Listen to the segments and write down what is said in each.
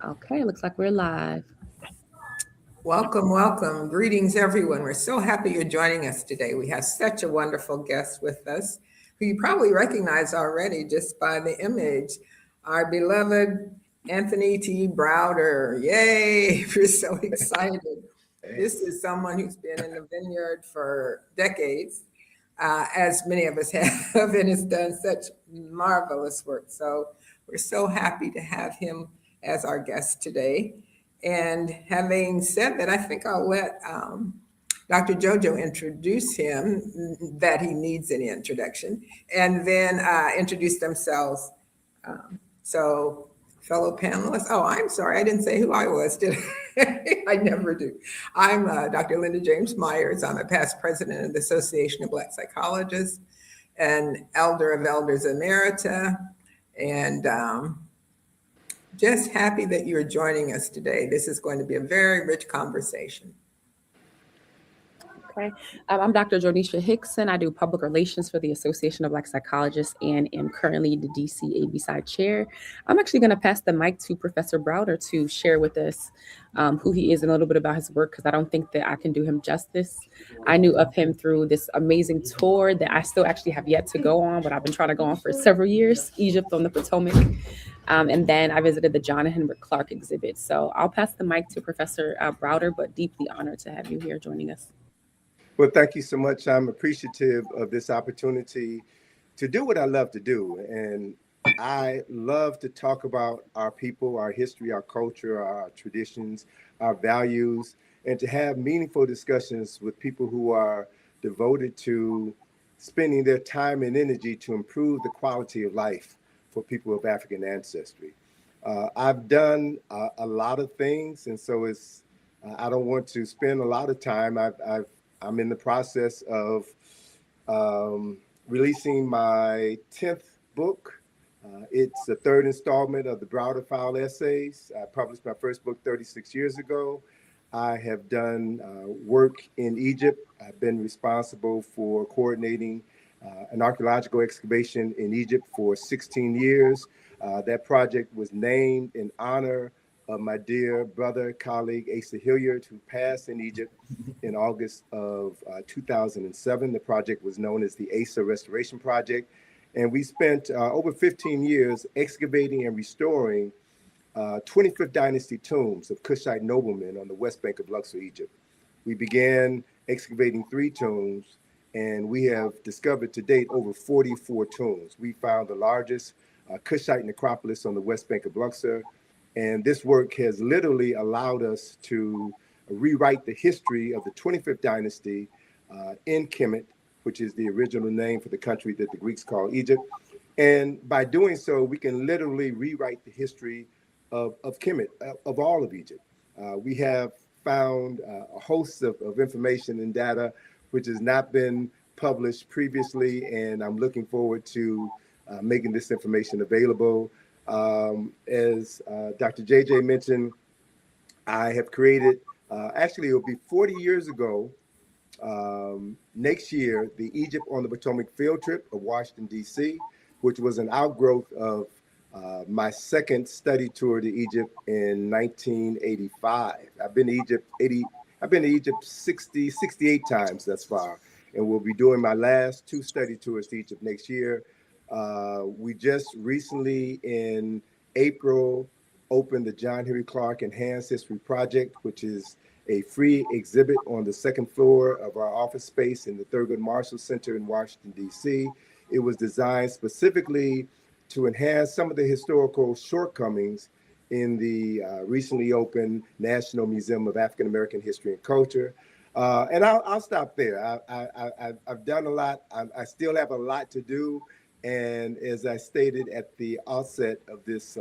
Okay, looks like we're live. Welcome, welcome. Greetings, everyone. We're so happy you're joining us today. We have such a wonderful guest with us who you probably recognize already just by the image. Our beloved Anthony T. Browder. Yay! We're so excited. This is someone who's been in the vineyard for decades, as many of us have, and has done such marvelous work. So we're so happy to have him as our guest today. And having said that, I think I'll let Dr. Jojo introduce him, that he needs an introduction, and then introduce themselves. So, fellow panelists, oh, I'm sorry, I didn't say who I was, did I? I never do. I'm Dr. Linda James Myers. I'm a past president of the Association of Black Psychologists, an elder of Elders Emerita, and just happy that you're joining us today. This is going to be a very rich conversation. Okay. I'm Dr. Jonisha Hickson. I do public relations for the Association of Black Psychologists and am currently the DC AB chair. I'm actually going to pass the mic to Professor Browder to share with us who he is and a little bit about his work, because I don't think that I can do him justice. I knew of him through this amazing tour that I still actually have yet to go on, but I've been trying to go on for several years, Egypt on the Potomac. And then I visited the John and Henrik Clark exhibit. So I'll pass the mic to Professor Browder, but deeply honored to have you here joining us. Well, thank you so much. I'm appreciative of this opportunity to do what I love to do. And I love to talk about our people, our history, our culture, our traditions, our values, and to have meaningful discussions with people who are devoted to spending their time and energy to improve the quality of life for people of African ancestry. I've done a lot of things, and so I don't want to spend a lot of time. I'm in the process of releasing my 10th book. It's the third installment of the Browder File essays. I published my first book 36 years ago. I have done work in Egypt. I've been responsible for coordinating an archaeological excavation in Egypt for 16 years. That project was named in honor of my dear brother, colleague, Asa Hilliard, who passed in Egypt in August of 2007. The project was known as the Asa Restoration Project. And we spent over 15 years excavating and restoring 25th dynasty tombs of Kushite noblemen on the west bank of Luxor, Egypt. We began excavating 3 tombs, and we have discovered to date over 44 tombs. We found the largest Kushite necropolis on the west bank of Luxor. And this work has literally allowed us to rewrite the history of the 25th dynasty in Kemet, which is the original name for the country that the Greeks call Egypt. And by doing so, we can literally rewrite the history of Kemet, of all of Egypt. We have found a host of information and data which has not been published previously, and I'm looking forward to making this information available. As Dr. JJ mentioned, I have created, actually it'll be 40 years ago, next year, the Egypt on the Potomac field trip of Washington, D.C., which was an outgrowth of my second study tour to Egypt in 1985. I've been to Egypt 68 times thus far, and we'll be doing my last 2 study tours to Egypt next year. We just recently in April opened the John Henry Clark Enhanced History Project, which is a free exhibit on the second floor of our office space in the Thurgood Marshall Center in Washington, D.C. It was designed specifically to enhance some of the historical shortcomings in the recently opened National Museum of African American History and Culture. And I'll stop there. I've done a lot. I still have a lot to do. And as I stated at the outset of this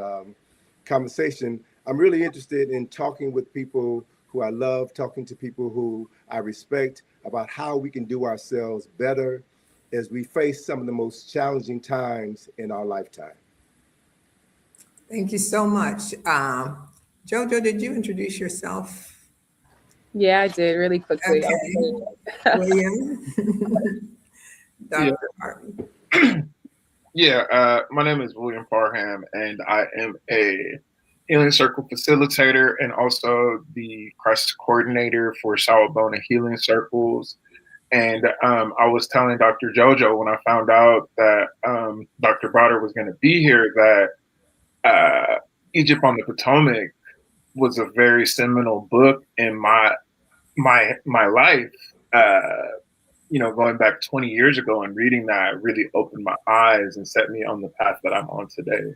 conversation, I'm really interested in talking with people who I love, talking to people who I respect about how we can do ourselves better as we face some of the most challenging times in our lifetime. Thank you so much. Jojo, did you introduce yourself? Yeah, I did really quickly. Okay. William, Yeah, Dr. Martin. my name is William Parham, and I am a Healing Circle facilitator and also the crisis coordinator for Sawabona Healing Circles. And I was telling Dr. Jojo when I found out that Dr. Browder was going to be here that Egypt on the Potomac was a very seminal book in my life. Going back 20 years ago and reading that really opened my eyes and set me on the path that I'm on today.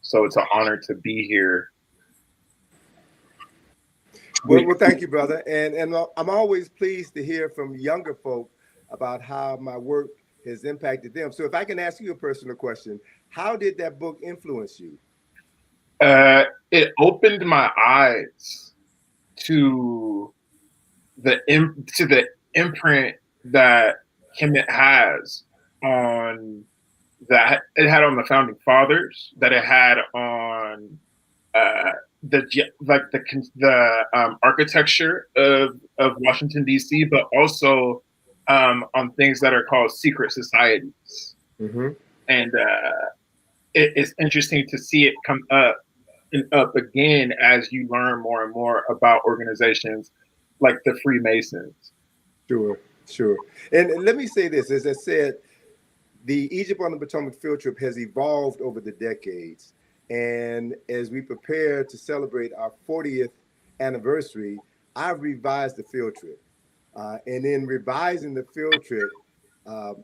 So it's an honor to be here. Well, thank you, brother. And I'm always pleased to hear from younger folk about how my work has impacted them. So if I can ask you a personal question, how did that book influence you? It opened my eyes to the imprint that Kemet has on that it had on the founding fathers, that it had on the architecture of Washington D.C., but also on things that are called secret societies. Mm-hmm. And it's interesting to see it come up and up again as you learn more and more about organizations like the Freemasons. Sure. And let me say this, as I said, the Egypt on the Potomac field trip has evolved over the decades. And as we prepare to celebrate our 40th anniversary, I've revised the field trip. And in revising the field trip,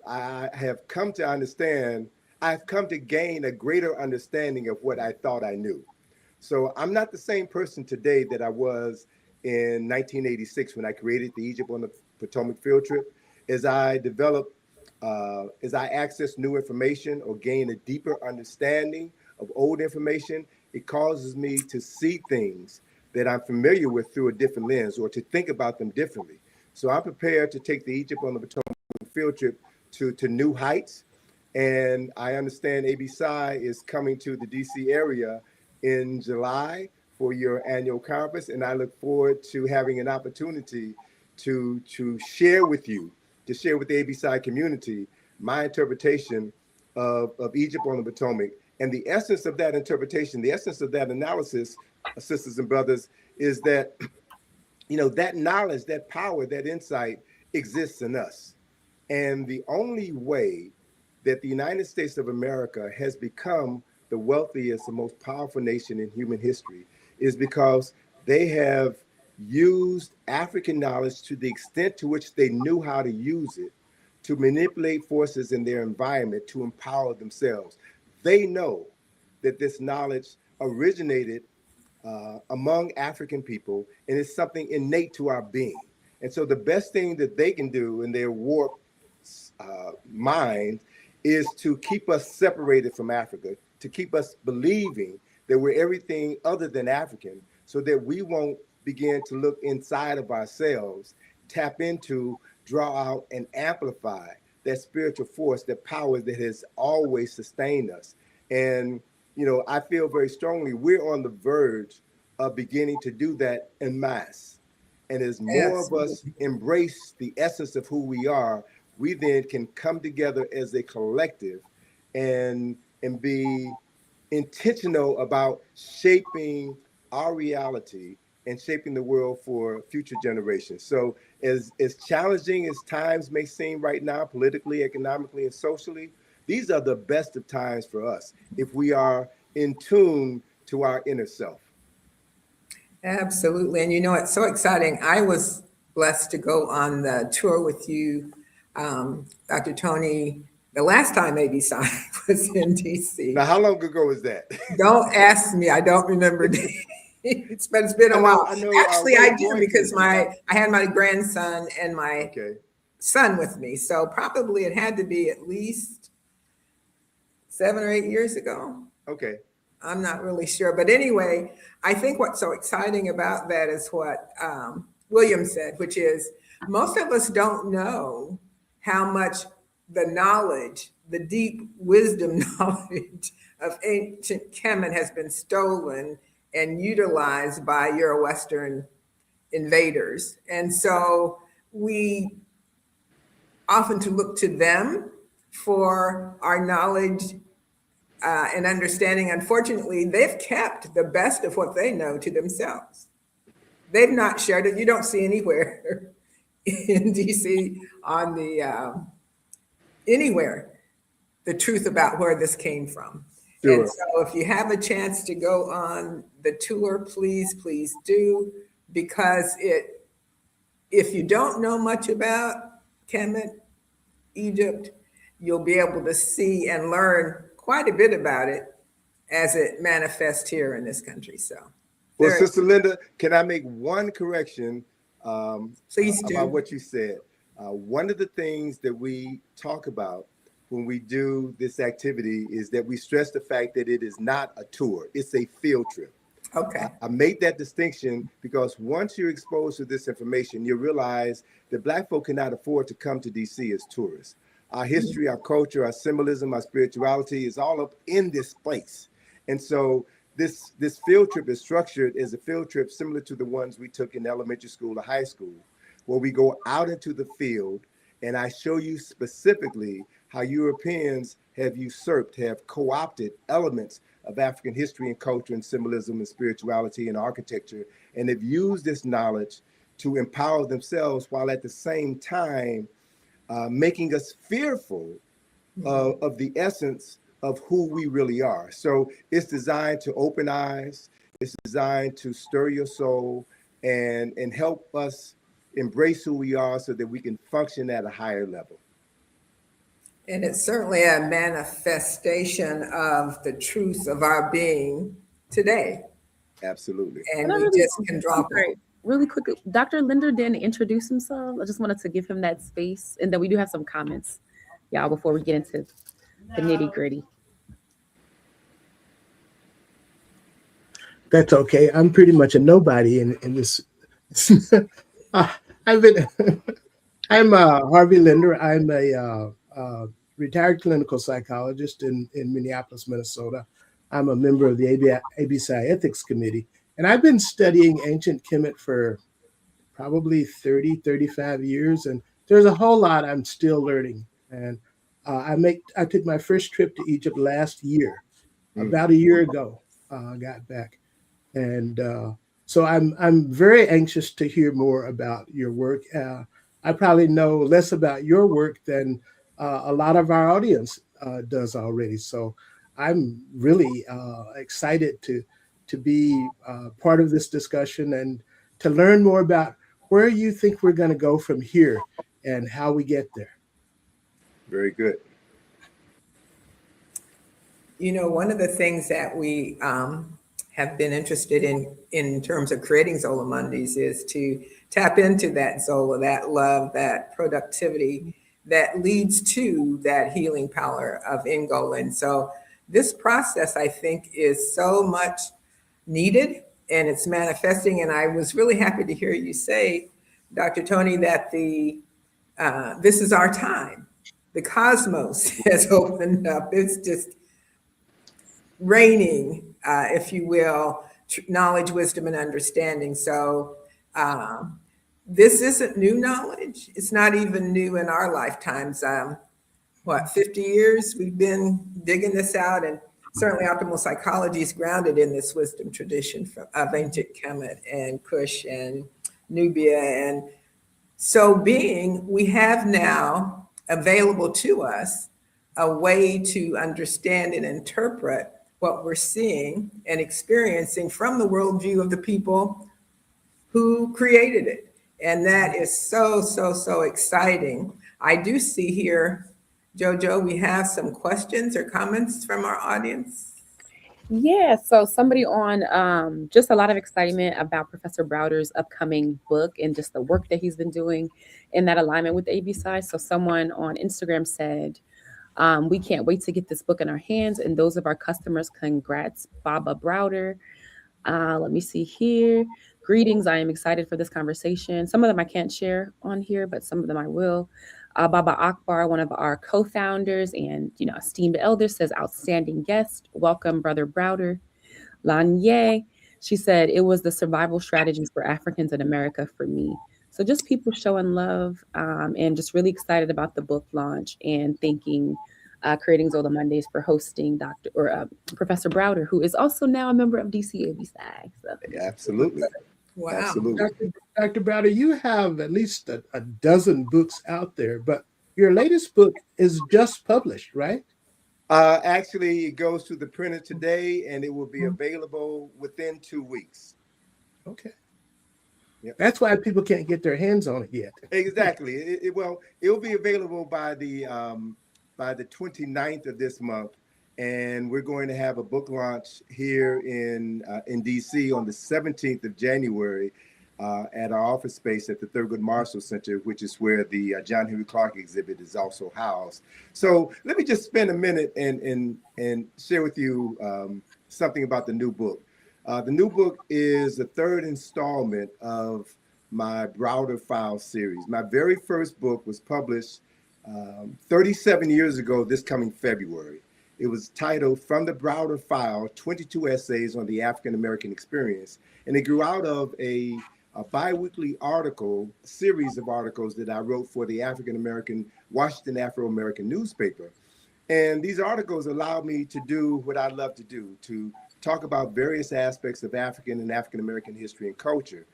I've come to gain a greater understanding of what I thought I knew. So I'm not the same person today that I was in 1986 when I created the Egypt on the Potomac field trip. As I access new information or gain a deeper understanding of old information, it causes me to see things that I'm familiar with through a different lens or to think about them differently. So I'm prepared to take the Egypt on the Potomac field trip to new heights. And I understand ABSI is coming to the DC area in July for your annual conference. And I look forward to having an opportunity to share with you, to share with the ABSI community, my interpretation of Egypt on the Potomac. And the essence of that interpretation, the essence of that analysis, sisters and brothers, is that, that knowledge, that power, that insight exists in us. And the only way that the United States of America has become the wealthiest and most powerful nation in human history is because they have used African knowledge to the extent to which they knew how to use it to manipulate forces in their environment to empower themselves. They know that this knowledge originated among African people, and it's something innate to our being. And so the best thing that they can do in their warped mind is to keep us separated from Africa, to keep us believing that we're everything other than African, so that we won't begin to look inside of ourselves, tap into, draw out, and amplify that spiritual force, that power that has always sustained us. And, I feel very strongly we're on the verge of beginning to do that en masse. And as more of us embrace the essence of who we are, we then can come together as a collective and be intentional about shaping our reality and shaping the world for future generations. So as challenging as times may seem right now, politically, economically, and socially, these are the best of times for us if we are in tune to our inner self. Absolutely. And it's so exciting. I was blessed to go on the tour with you, Dr. Tony, the last time ABSI was in DC. Now, how long ago was that? Don't ask me. I don't remember dates, but it's been a while. Actually, I do because I had my grandson and my son with me. So probably it had to be at least 7 or 8 years ago. Okay. I'm not really sure. But anyway, I think what's so exciting about that is what William said, which is most of us don't know how much the knowledge, the deep wisdom knowledge of ancient Kemet has been stolen and utilized by Euro-Western invaders. And so we often to look to them for our knowledge and understanding. Unfortunately, they've kept the best of what they know to themselves. They've not shared it. You don't see anywhere in DC on the anywhere the truth about where this came from. And Sure. so if you have a chance to go on the tour, please, please do, because if you don't know much about Kemet, Egypt, you'll be able to see and learn quite a bit about it as it manifests here in this country. So Well, very, Sister Linda, can I make one correction please about do. what you said? One of the things that we talk about when we do this activity is that we stress the fact that it is not a tour, it's a field trip. Okay. I made that distinction because once you're exposed to this information, you realize that Black folk cannot afford to come to DC as tourists. Our history, our culture, our symbolism, our spirituality is all up in this place. And so this field trip is structured as a field trip similar to the ones we took in elementary school or high school, where we go out into the field and I show you specifically how Europeans have usurped, have co-opted elements of African history and culture and symbolism and spirituality and architecture, and have used this knowledge to empower themselves while at the same time making us fearful of the essence of who we really are. So it's designed to open eyes, it's designed to stir your soul and help us embrace who we are so that we can function at a higher level. And it's certainly a manifestation of the truth of our being today. Absolutely. And And I we really, just can drop it. sorry, really quickly, Dr. Linder didn't introduce himself. I just wanted to give him that space. And then we do have some comments, y'all, before we get into the nitty gritty. That's okay. I'm pretty much a nobody in this. uh, I've been. I'm Harvey Linder. I'm a retired clinical psychologist in Minneapolis, Minnesota. I'm a member of the ABCI Ethics Committee, and I've been studying ancient Kemet for probably 30, 35 years, and there's a whole lot I'm still learning. And I took my first trip to Egypt last year, Mm. about a year ago. I got back. And so I'm very anxious to hear more about your work. I probably know less about your work than a lot of our audience does already. So I'm really excited to be part of this discussion and to learn more about where you think we're going to go from here and how we get there. Very good. You know, one of the things that we have been interested in terms of creating Zola Mondays is to tap into that Zola, that love, that productivity that leads to that healing power of Ingola. And so this process, I think, is so much needed and it's manifesting. And I was really happy to hear you say, Dr. Tony, that this is our time. The cosmos has opened up. It's just raining, if you will, knowledge, wisdom, and understanding. So this isn't new knowledge. It's not even new in our lifetimes. 50 years we've been digging this out, and certainly optimal psychology is grounded in this wisdom tradition of ancient Kemet and Kush and Nubia. And so we have now available to us a way to understand and interpret what we're seeing and experiencing from the worldview of the people who created it. And that is so, so, so exciting. I do see here, Jojo, we have some questions or comments from our audience. Yeah, so somebody on just a lot of excitement about Professor Browder's upcoming book and just the work that he's been doing in that alignment with ABSI. So someone on Instagram said, we can't wait to get this book in our hands and those of our customers. Congrats, Baba Browder. Let me see here. Greetings. I am excited for this conversation. Some of them I can't share on here, but some of them I will. Baba Akbar, one of our co-founders and esteemed elder, says, outstanding guest. Welcome, Brother Browder. Lanye, she said, it was the survival strategies for Africans in America for me. So just people showing love and just really excited about the book launch and thanking creating Zola Mondays, for hosting Professor Browder, who is also now a member of DCAB SAG. So, Absolutely. Wow. Absolutely. Dr. Browder, you have at least a dozen books out there, but your latest book is just published, right? Actually, it goes to the printer today, and it will be available within 2 weeks. Okay. Yep. That's why people can't get their hands on it yet. Exactly. Well, it'll be available by the 29th of this month, and we're going to have a book launch here in DC on the 17th of January at our office space at the Thurgood Marshall Center, which is where the John Henry Clark exhibit is also housed. So let me just spend a minute and share with you something about the new book. The new book is the third installment of my Browder File series. My very first book was published 37 years ago this coming February. It was titled From the Browder File, 22 Essays on the African American Experience. And it grew out of a biweekly series of articles that I wrote for the African American, Washington Afro-American newspaper. And these articles allowed me to do what I love to do, to talk about various aspects of African and African American history and culture.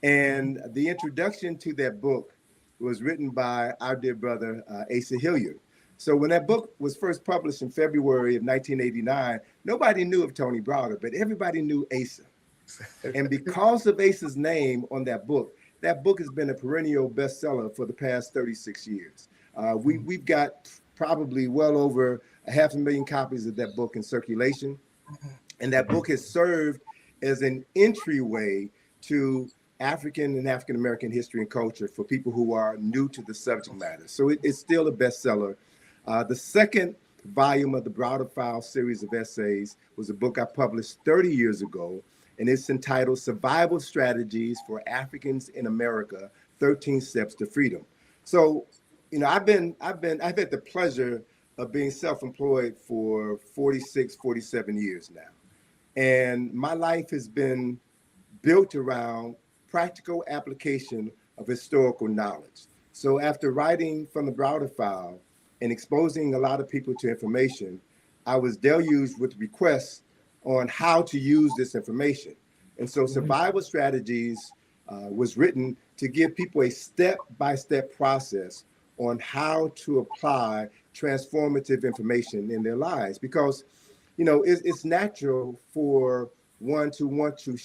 And the introduction to that book was written by our dear brother, Asa Hilliard. So when that book was first published in February of 1989, nobody knew of Tony Browder, but everybody knew Asa. And because of Asa's name on that book has been a perennial bestseller for the past 36 years. We've got probably well over 500,000 copies of that book in circulation. And that book has served as an entryway to African and African American history and culture for people who are new to the subject matter. So it's still a bestseller. The second volume of the Browder File series of essays was a book I published 30 years ago, and it's entitled Survival Strategies for Africans in America, 13 Steps to Freedom. So, you know, I've had the pleasure of being self-employed for 46, 47 years now. And my life has been built around practical application of historical knowledge. So after writing From the Browder File and exposing a lot of people to information, I was deluged with requests on how to use this information. And so Survival Strategies was written to give people a step-by-step process on how to apply transformative information in their lives. Because, you know, it's natural for one to want to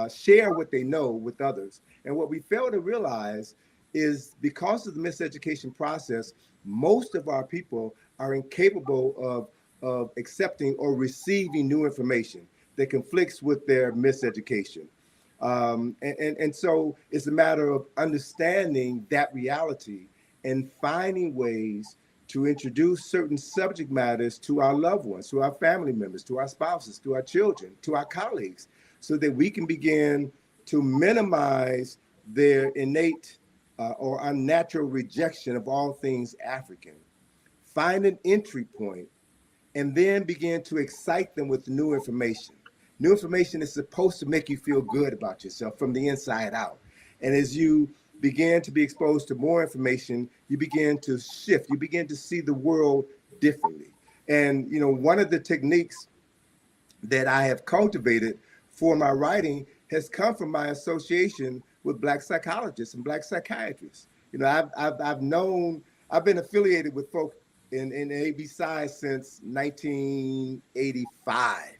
share what they know with others. And what we fail to realize is because of the miseducation process, most of our people are incapable of accepting or receiving new information that conflicts with their miseducation. And so it's a matter of understanding that reality and finding ways to introduce certain subject matters to our loved ones, to our family members, to our spouses, to our children, to our colleagues, so that we can begin to minimize their innate or unnatural rejection of all things African. Find an entry point and then begin to excite them with new information. New information is supposed to make you feel good about yourself from the inside out. And as you begin to be exposed to more information, you begin to shift, you begin to see the world differently. And, you know, one of the techniques that I have cultivated for my writing has come from my association with Black psychologists and Black psychiatrists. You know, I've been affiliated with folk in ABSI since 1985.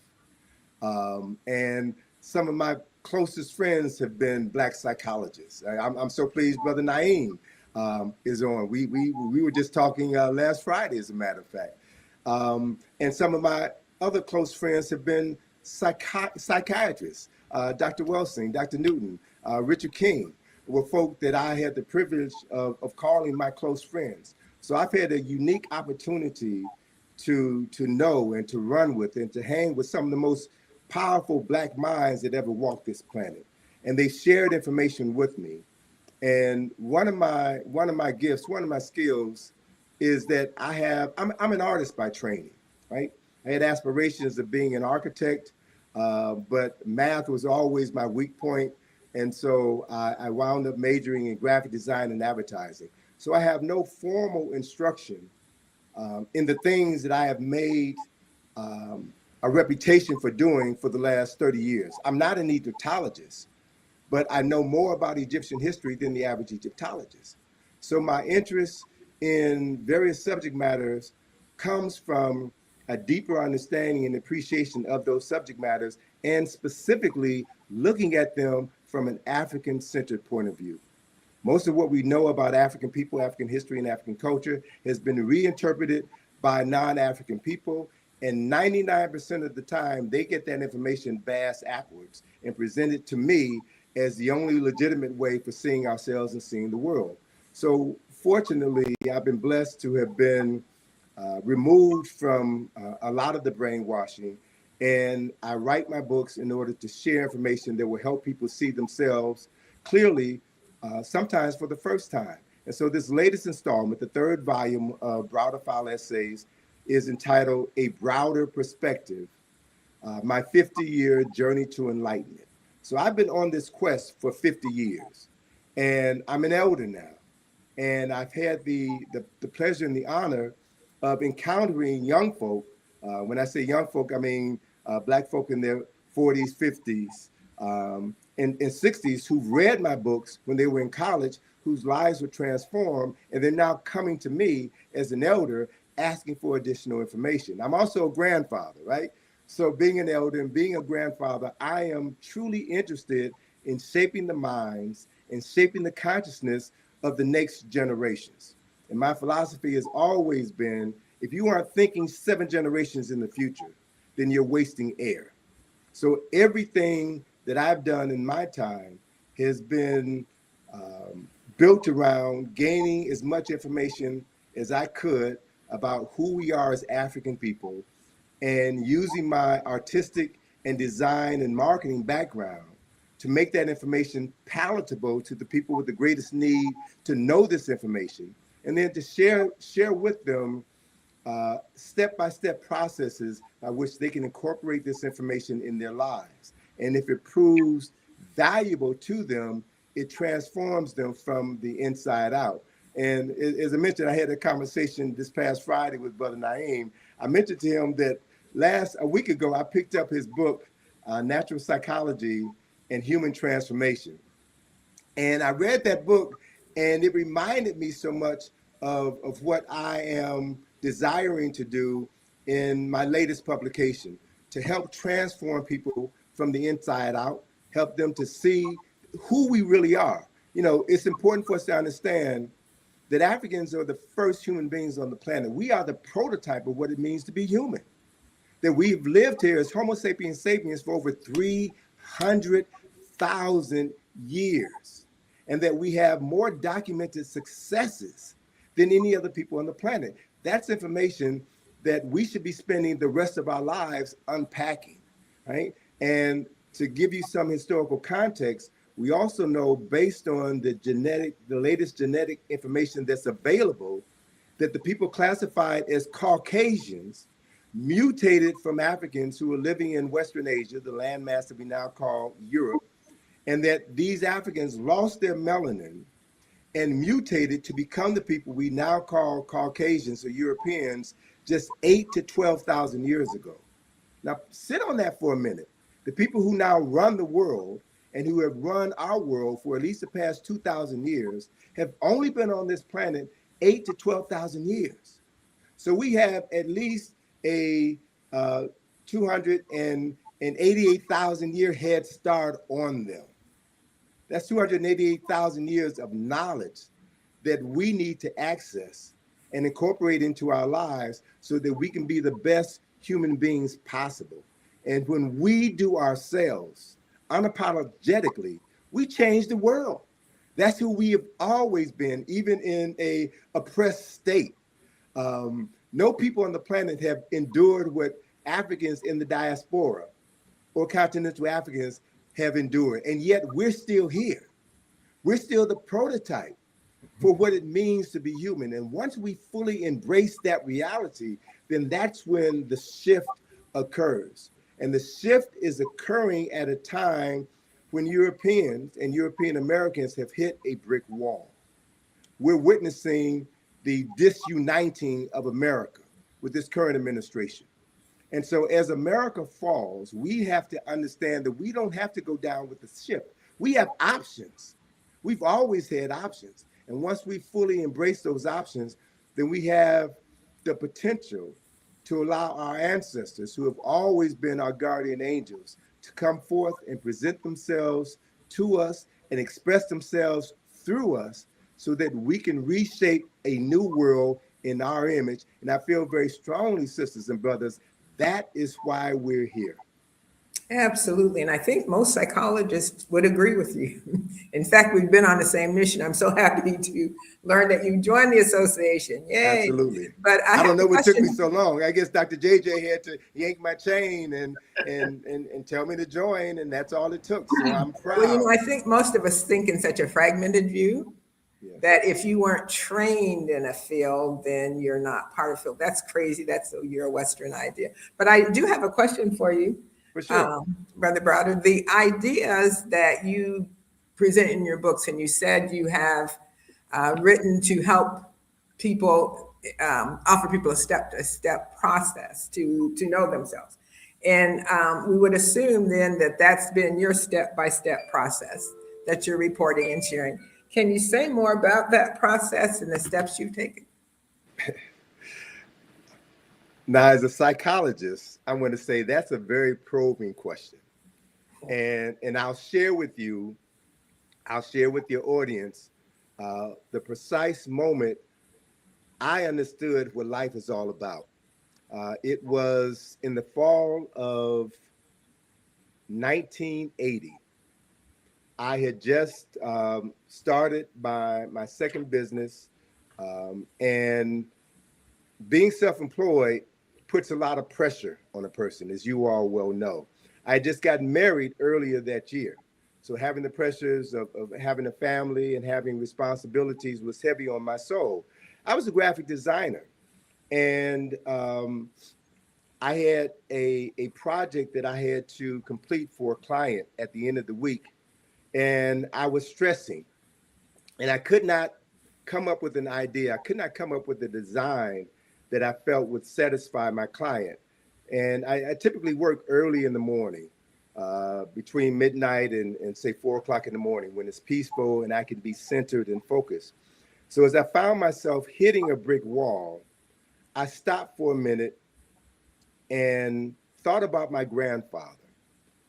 And some of my closest friends have been Black psychologists. I'm so pleased Brother Naeem is on. We were just talking last Friday, as a matter of fact. And some of my other close friends have been psychiatrists. Dr. Welsing, Dr. Newton, Richard King were folk that I had the privilege of calling my close friends. So I've had a unique opportunity to know and to run with and to hang with some of the most powerful Black minds that ever walked this planet. And they shared information with me. And one of my gifts, one of my skills is that I'm an artist by training, right? I had aspirations of being an architect, but math was always my weak point. And so I wound up majoring in graphic design and advertising. So I have no formal instruction in the things that I have made a reputation for doing for the last 30 years. I'm not an Egyptologist, but I know more about Egyptian history than the average Egyptologist. So my interest in various subject matters comes from a deeper understanding and appreciation of those subject matters, and specifically looking at them from an African-centered point of view. Most of what we know about African people, African history, and African culture has been reinterpreted by non-African people. And 99% of the time, they get that information bass backwards and present it to me as the only legitimate way for seeing ourselves and seeing the world. So fortunately, I've been blessed to have been removed from a lot of the brainwashing. And I write my books in order to share information that will help people see themselves clearly, sometimes for the first time. And so this latest installment, the third volume of Browder File Essays, is entitled A Browder Perspective, My 50-Year Journey to Enlightenment. So I've been on this quest for 50 years, and I'm an elder now. And I've had the pleasure and the honor of encountering young folk. When I say young folk, I mean Black folk in their 40s, 50s, and 60s who've read my books when they were in college, whose lives were transformed, and they're now coming to me as an elder asking for additional information. I'm also a grandfather, right? So being an elder and being a grandfather, I am truly interested in shaping the minds and shaping the consciousness of the next generations. And my philosophy has always been, if you aren't thinking 7 generations in the future, then you're wasting air. So everything that I've done in my time has been built around gaining as much information as I could about who we are as African people, and using my artistic and design and marketing background to make that information palatable to the people with the greatest need to know this information, and then to share with them step-by-step processes by which they can incorporate this information in their lives. And if it proves valuable to them, it transforms them from the inside out. And as I mentioned, I had a conversation this past Friday with Brother Naeem. I mentioned to him that a week ago, I picked up his book, Natural Psychology and Human Transformation. And I read that book, and it reminded me so much of what I am desiring to do in my latest publication, to help transform people from the inside out, help them to see who we really are. You know, it's important for us to understand that Africans are the first human beings on the planet. We are the prototype of what it means to be human. That we've lived here as Homo sapiens sapiens for over 300,000 years, and that we have more documented successes than any other people on the planet. That's information that we should be spending the rest of our lives unpacking, right? And to give you some historical context, we also know, based on the latest genetic information that's available, that the people classified as Caucasians mutated from Africans who were living in Western Asia, the landmass that we now call Europe, and that these Africans lost their melanin and mutated to become the people we now call Caucasians or Europeans just 8 to 12,000 years ago. Now, sit on that for a minute. The people who now run the world and who have run our world for at least the past 2,000 years have only been on this planet 8 to 12,000 years. So we have at least a 288,000 year head start on them. That's 288,000 years of knowledge that we need to access and incorporate into our lives so that we can be the best human beings possible. And when we do ourselves unapologetically, we change the world. That's who we have always been, even in a oppressed state. No people on the planet have endured what Africans in the diaspora or continental Africans have endured. And yet we're still here. We're still the prototype for what it means to be human. And once we fully embrace that reality, then that's when the shift occurs. And the shift is occurring at a time when Europeans and European Americans have hit a brick wall. We're witnessing the disuniting of America with this current administration. And so as America falls, we have to understand that we don't have to go down with the ship. We have options. We've always had options. And once we fully embrace those options, then we have the potential to allow our ancestors, who have always been our guardian angels, to come forth and present themselves to us and express themselves through us so that we can reshape a new world in our image. And I feel very strongly, sisters and brothers, that is why we're here. Absolutely. And I think most psychologists would agree with you. In fact, we've been on the same mission. I'm so happy to learn that you joined the association. Yay. Absolutely. But I don't know what took me so long. I guess Dr. JJ had to yank my chain and tell me to join, and that's all it took. So I'm proud. Well, I think most of us think in such a fragmented view. Yes. That if you weren't trained in a field, then you're not part of the field. That's crazy. That's a Euro-Western idea. But I do have a question for you. For sure. Brother Browder, the ideas that you present in your books, and you said you have written to help people, offer people a step-to-step process to know themselves. And we would assume then that that's been your step-by-step process that you're reporting and sharing. Can you say more about that process and the steps you've taken? Now, as a psychologist, I'm going to say that's a very probing question. And I'll share with your audience the precise moment I understood what life is all about. It was in the fall of 1980. I had just started my second business, and being self-employed puts a lot of pressure on a person, as you all well know. I had just gotten married earlier that year. So having the pressures of having a family and having responsibilities was heavy on my soul. I was a graphic designer, and I had a project that I had to complete for a client at the end of the week. And I was stressing, and I could not come up with an idea. I could not come up with a design that I felt would satisfy my client. And I typically work early in the morning, between midnight and say 4 o'clock in the morning, when it's peaceful and I can be centered and focused. So as I found myself hitting a brick wall, I stopped for a minute and thought about my grandfather.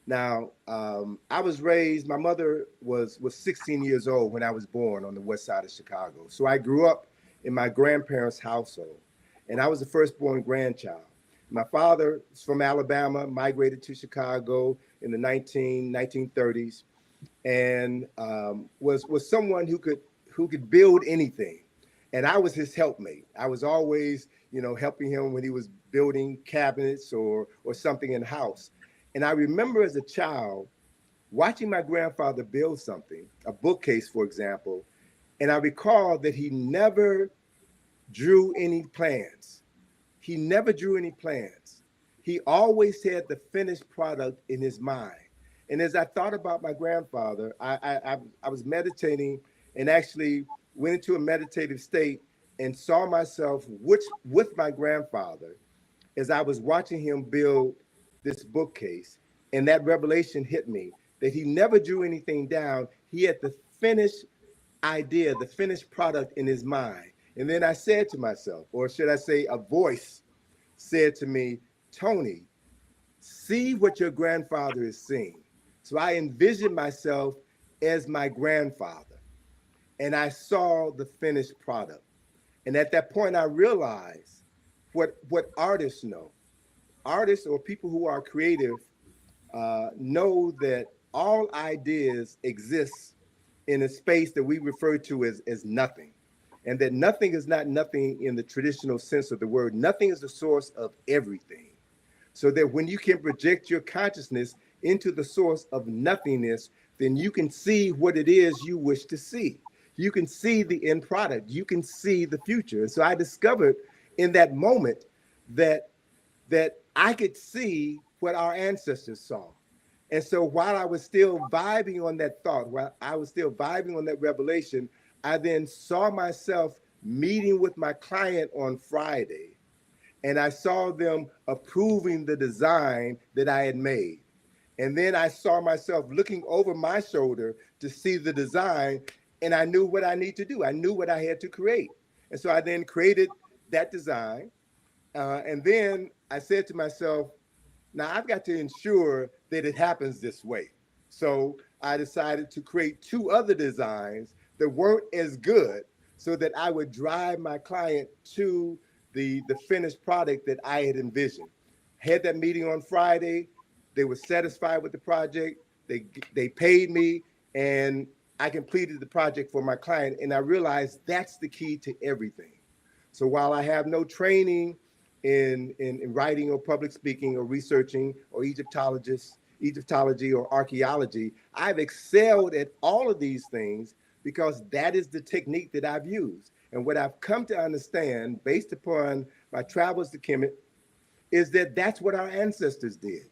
Now, I was raised, my mother was 16 years old when I was born on the west side of Chicago. So I grew up in my grandparents' household, and I was the firstborn grandchild. My father is from Alabama, migrated to Chicago in the 1930s, and was someone who could build anything. And I was his helpmate. I was always, helping him when he was building cabinets or something in the house. And I remember as a child watching my grandfather build something, a bookcase, for example, and I recall that he never drew any plans. He never drew any plans. He always had the finished product in his mind. And as I thought about my grandfather, I was meditating and actually went into a meditative state and saw myself with my grandfather as I was watching him build this bookcase, and that revelation hit me that he never drew anything down. He had the finished idea, the finished product in his mind. And then I said to myself, or should I say a voice said to me, Tony, see what your grandfather is seeing. So I envisioned myself as my grandfather, and I saw the finished product. And at that point, I realized what artists know. Artists or people who are creative know that all ideas exist in a space that we refer to as nothing, and that nothing is not nothing in the traditional sense of the word. Nothing is the source of everything. So that when you can project your consciousness into the source of nothingness, then you can see what it is you wish to see. You can see the end product. You can see the future. And so I discovered in that moment that I could see what our ancestors saw. And so while I was still vibing on that thought, while I was still vibing on that revelation, I then saw myself meeting with my client on Friday, and I saw them approving the design that I had made. And then I saw myself looking over my shoulder to see the design, and I knew what I need to do. I knew what I had to create. And so I then created that design. And then I said to myself, now I've got to ensure that it happens this way. So I decided to create two other designs that weren't as good so that I would drive my client to the finished product that I had envisioned. Had that meeting on Friday. They were satisfied with the project. They paid me, and I completed the project for my client. And I realized that's the key to everything. So while I have no training in writing or public speaking or researching or Egyptology or archaeology, I've excelled at all of these things because that is the technique that I've used. And what I've come to understand based upon my travels to Kemet is that that's what our ancestors did.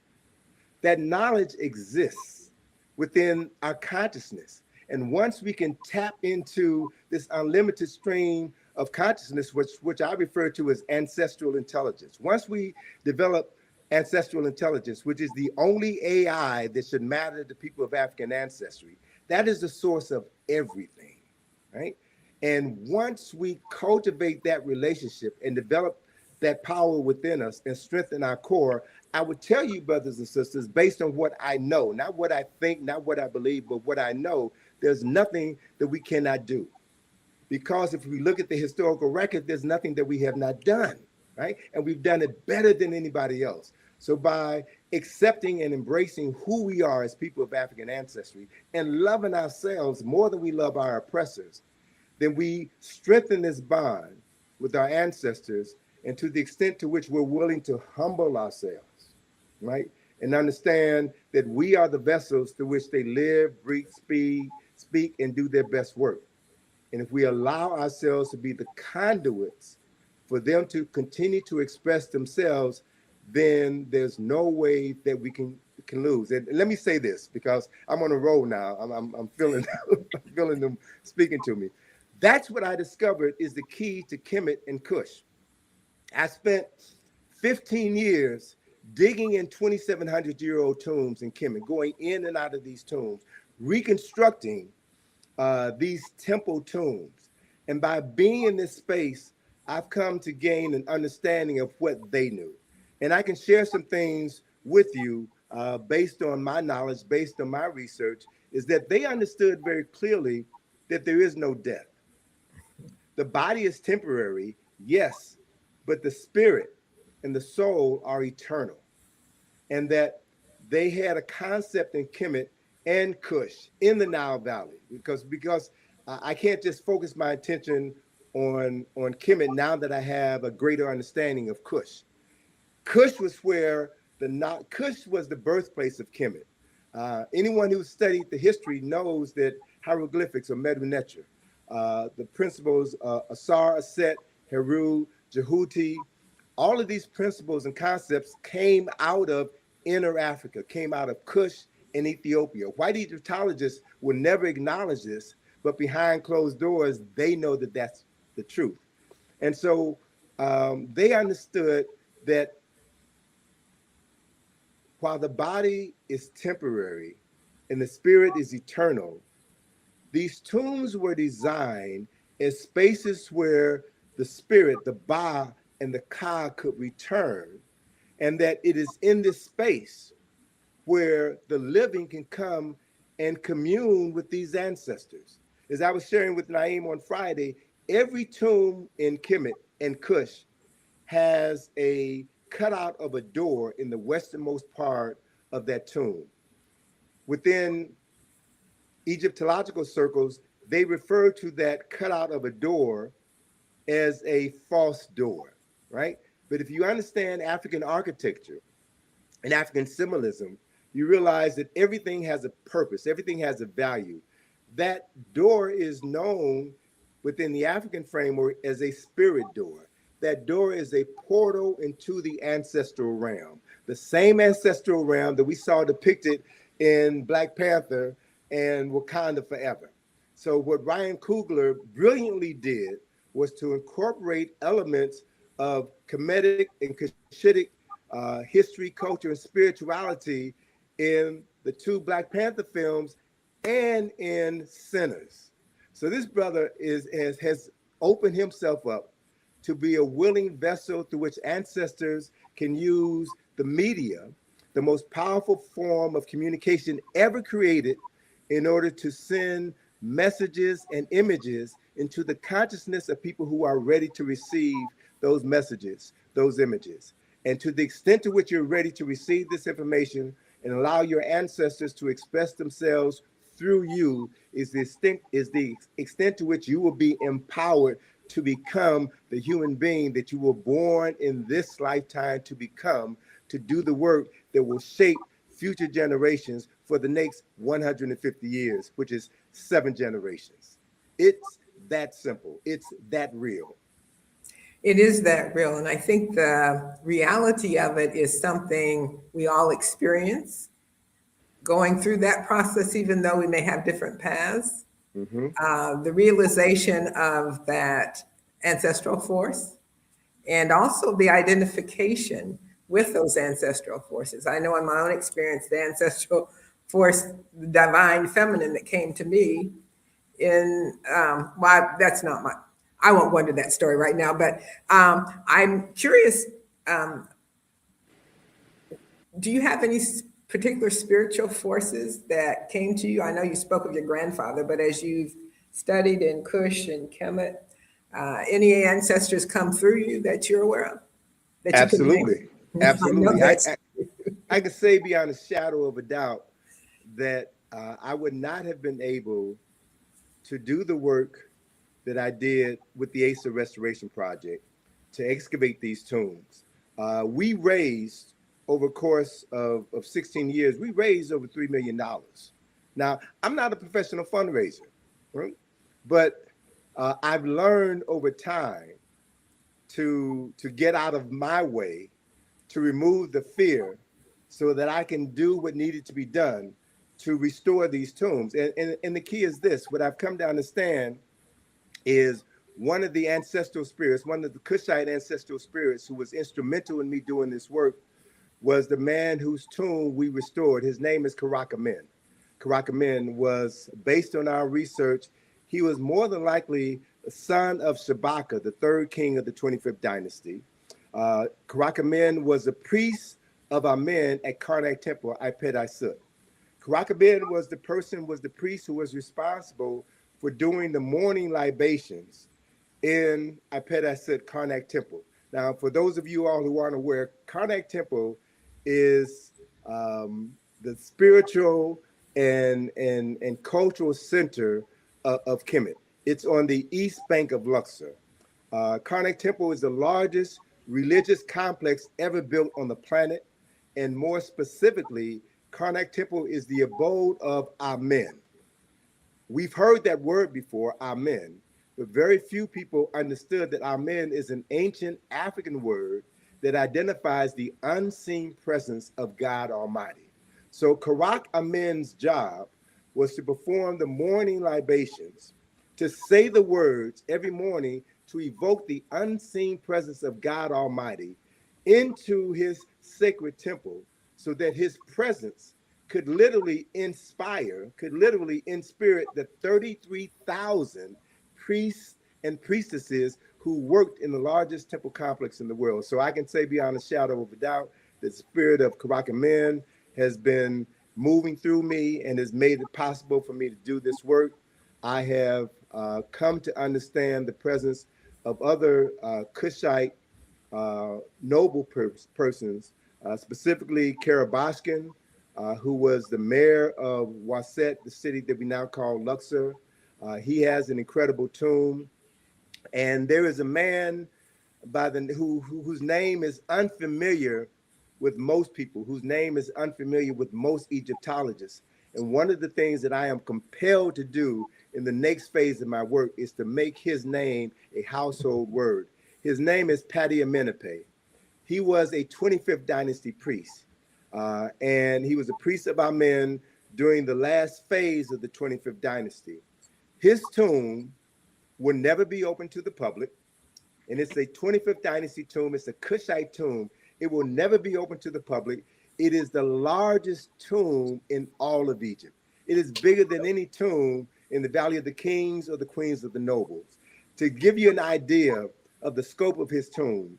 That knowledge exists within our consciousness. And once we can tap into this unlimited stream of consciousness, which I refer to as ancestral intelligence, once we develop ancestral intelligence, which is the only AI that should matter to people of African ancestry, that is the source of everything, right? And once we cultivate that relationship and develop that power within us and strengthen our core, I would tell you, brothers and sisters, based on what I know, not what I think, not what I believe, but what I know, there's nothing that we cannot do. Because if we look at the historical record, there's nothing that we have not done, right? And we've done it better than anybody else. So by accepting and embracing who we are as people of African ancestry and loving ourselves more than we love our oppressors, then we strengthen this bond with our ancestors, and to the extent to which we're willing to humble ourselves, right? And understand that we are the vessels through which they live, breathe, speak, and do their best work. And if we allow ourselves to be the conduits for them to continue to express themselves, then there's no way that we can lose. And let me say this, because I'm on a roll now. I'm feeling I'm feeling them speaking to me. That's what I discovered is the key to Kemet and Kush. I spent 15 years digging in 2,700-year-old tombs in Kemet, going in and out of these tombs, reconstructing these temple tombs. And by being in this space, I've come to gain an understanding of what they knew. And I can share some things with you based on my knowledge, based on my research, is that they understood very clearly that there is no death. The body is temporary, yes, but the spirit and the soul are eternal. And that they had a concept in Kemet and Kush in the Nile Valley, because I can't just focus my attention on Kemet now that I have a greater understanding of Kush. Kush was Kush was the birthplace of Kemet. Anyone who studied the history knows that hieroglyphics or Medu Neter, the principles Asar, Aset, Heru, Jehuti, all of these principles and concepts came out of Inner Africa, came out of Kush and Ethiopia. White Egyptologists will never acknowledge this, but behind closed doors, they know that that's the truth. And so they understood that while the body is temporary and the spirit is eternal, these tombs were designed as spaces where the spirit, the Ba and the Ka could return, and that it is in this space where the living can come and commune with these ancestors. As I was sharing with Naeem on Friday, every tomb in Kemet and Kush has a cutout of a door in the westernmost part of that tomb. Within Egyptological circles, they refer to that cutout of a door as a false door, right? But if you understand African architecture and African symbolism, you realize that everything has a purpose, everything has a value. That door is known within the African framework as a spirit door. That door is a portal into the ancestral realm, the same ancestral realm that we saw depicted in Black Panther and Wakanda Forever. So what Ryan Coogler brilliantly did was to incorporate elements of Kemetic and Cushitic history, culture, and spirituality in the two Black Panther films and in Sinners. So this brother has opened himself up to be a willing vessel through which ancestors can use the media, the most powerful form of communication ever created, in order to send messages and images into the consciousness of people who are ready to receive those messages, those images. And to the extent to which you're ready to receive this information and allow your ancestors to express themselves through you is the extent to which you will be empowered to become the human being that you were born in this lifetime to become, to do the work that will shape future generations for the next 150 years, which is 7 generations. It's that simple. It's that real. It is that real. And I think the reality of it is something we all experience going through that process, even though we may have different paths. Mm-hmm. The realization of that ancestral force and also the identification with those ancestral forces. I know in my own experience, the ancestral force, the divine feminine that came to me in, well, that's not my, I won't go into that story right now, but I'm curious, do you have any particular spiritual forces that came to you? I know you spoke of your grandfather, but as you've studied in Kush and Kemet, any ancestors come through you that you're aware of? That you can name? Absolutely. I know Absolutely. that's I can say beyond a shadow of a doubt that I would not have been able to do the work that I did with the Asa Restoration Project to excavate these tombs. We raised, over the course of 16 years, we raised over $3 million. Now, I'm not a professional fundraiser, right? But I've learned over time to get out of my way, to remove the fear so that I can do what needed to be done to restore these tombs. And the key is this: what I've come to understand is one of the ancestral spirits, one of the Kushite ancestral spirits who was instrumental in me doing this work was the man whose tomb we restored. His name is Karakamen. Karakamen was, based on our research, he was more than likely the son of Shabaka, the third king of the 25th dynasty. Karakamen was a priest of Amen at Karnak Temple, Ipet Isut. Karakamen was the priest who was responsible for doing the morning libations in Ipet Isut Karnak Temple. Now, for those of you all who aren't aware, Karnak Temple is the spiritual and cultural center of Kemet. It's on the east bank of Luxor. Karnak Temple is the largest religious complex ever built on the planet, and more specifically, Karnak Temple is the abode of Amen. We've heard that word before, Amen, but very few people understood that Amen is an ancient African word that identifies the unseen presence of God Almighty. So Karak Amen's job was to perform the morning libations, to say the words every morning to evoke the unseen presence of God Almighty into his sacred temple so that his presence could literally inspire, could literally inspirit the 33,000 priests and priestesses who worked in the largest temple complex in the world. So I can say beyond a shadow of a doubt, the spirit of Karakamen has been moving through me and has made it possible for me to do this work. I have come to understand the presence of other Kushite noble persons, specifically Karabashkin, who was the mayor of Waset, the city that we now call Luxor. He has an incredible tomb. And there is a man whose name is unfamiliar with most people, whose name is unfamiliar with most Egyptologists. And one of the things that I am compelled to do in the next phase of my work is to make his name a household word. His name is Padi Amenepe. He was a 25th dynasty priest, and he was a priest of Amen during the last phase of the 25th dynasty. His tomb will never be open to the public. And it's a 25th dynasty tomb. It's a Kushite tomb. It will never be open to the public. It is the largest tomb in all of Egypt. It is bigger than any tomb in the Valley of the Kings or the Queens of the Nobles. To give you an idea of the scope of his tomb,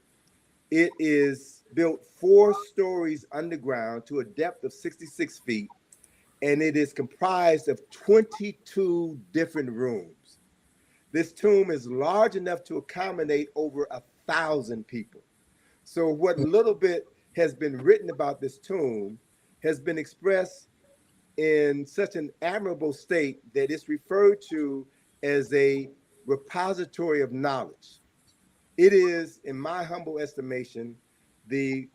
it is built 4 stories underground to a depth of 66 feet, and it is comprised of 22 different rooms. This tomb is large enough to accommodate over 1,000 people. So what little bit has been written about this tomb has been expressed in such an admirable state that it's referred to as a repository of knowledge. It is, in my humble estimation, the